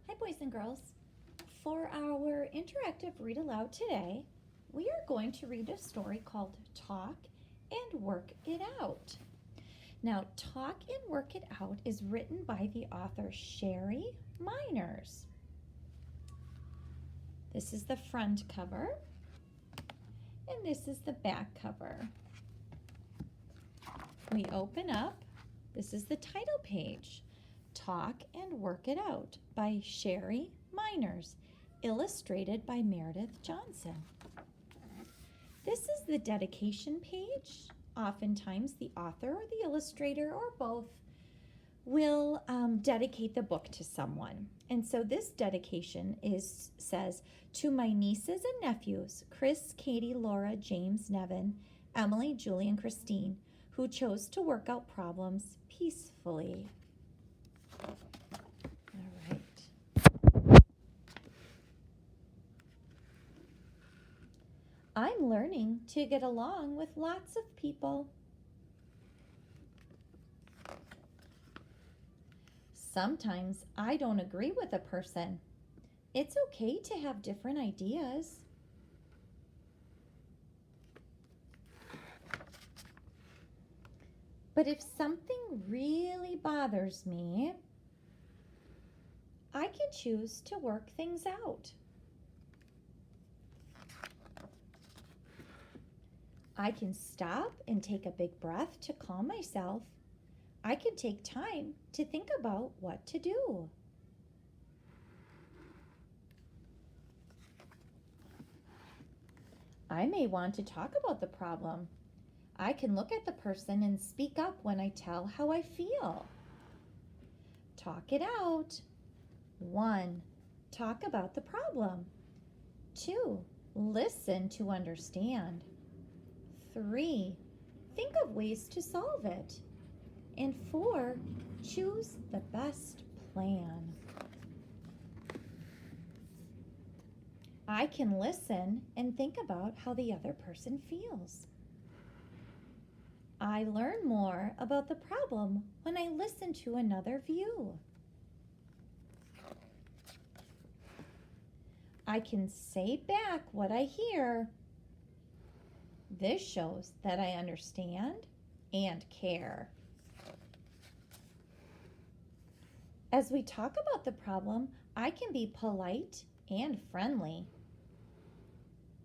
Hi, boys and girls. For our interactive read aloud today, we are going to read a story called Talk and Work It Out. Now, Talk and Work It Out is written by the author Sherry Miners. This is the front cover, and this is the back cover. We open up. This is the title page. Talk and Work It Out by Sherry Miners, illustrated by Meredith Johnson. This is the dedication page. Oftentimes the author or the illustrator or both will dedicate the book to someone. And so this dedication says, to my nieces and nephews, Chris, Katie, Laura, James, Nevin, Emily, Julie, and Christine, who chose to work out problems peacefully. All right. I'm learning to get along with lots of people. Sometimes I don't agree with a person. It's okay to have different ideas. But if something really bothers me, I can choose to work things out. I can stop and take a big breath to calm myself. I can take time to think about what to do. I may want to talk about the problem. I can look at the person and speak up when I tell how I feel. Talk it out. 1, talk about the problem. 2, listen to understand. 3, think of ways to solve it. And 4, choose the best plan. I can listen and think about how the other person feels. I learn more about the problem when I listen to another view. I can say back what I hear. This shows that I understand and care. As we talk about the problem, I can be polite and friendly.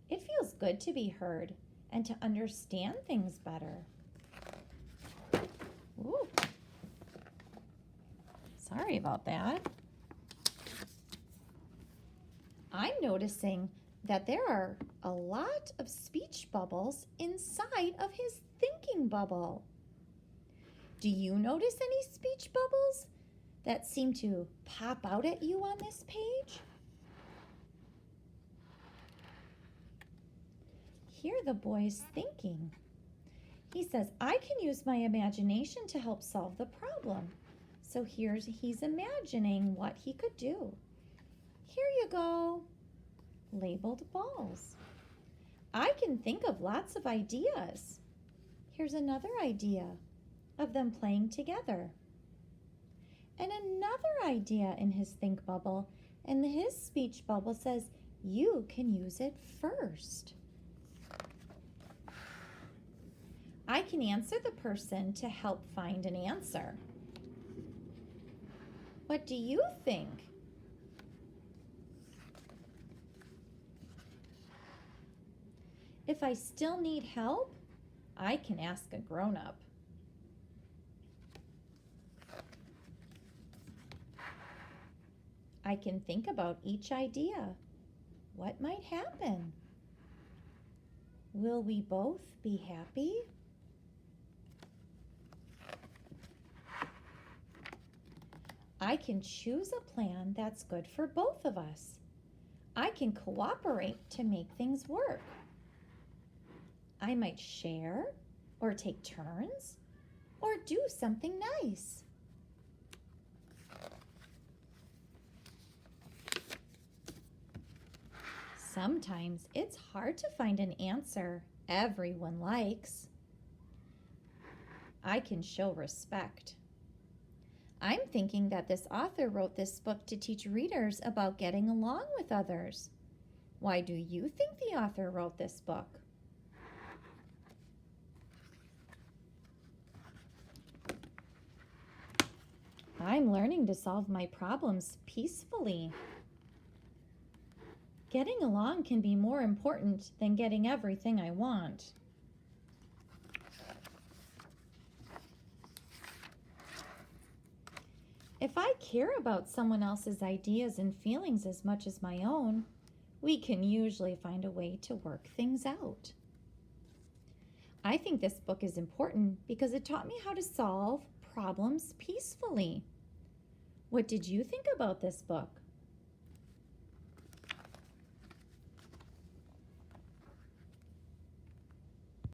It feels good to be heard and to understand things better. Ooh. Sorry about that. I'm noticing that there are a lot of speech bubbles inside of his thinking bubble. Do you notice any speech bubbles that seem to pop out at you on this page? Hear the boy's thinking. He says, I can use my imagination to help solve the problem. So he's imagining what he could do. Here you go. Labeled balls. I can think of lots of ideas. Here's another idea of them playing together. And another idea in his think bubble, and his speech bubble says, you can use it first. I can answer the person to help find an answer. What do you think? If I still need help, I can ask a grown-up. I can think about each idea. What might happen? Will we both be happy? I can choose a plan that's good for both of us. I can cooperate to make things work. I might share or take turns or do something nice. Sometimes it's hard to find an answer everyone likes. I can show respect. I'm thinking that this author wrote this book to teach readers about getting along with others. Why do you think the author wrote this book? I'm learning to solve my problems peacefully. Getting along can be more important than getting everything I want. If I care about someone else's ideas and feelings as much as my own, we can usually find a way to work things out. I think this book is important because it taught me how to solve problems peacefully. What did you think about this book?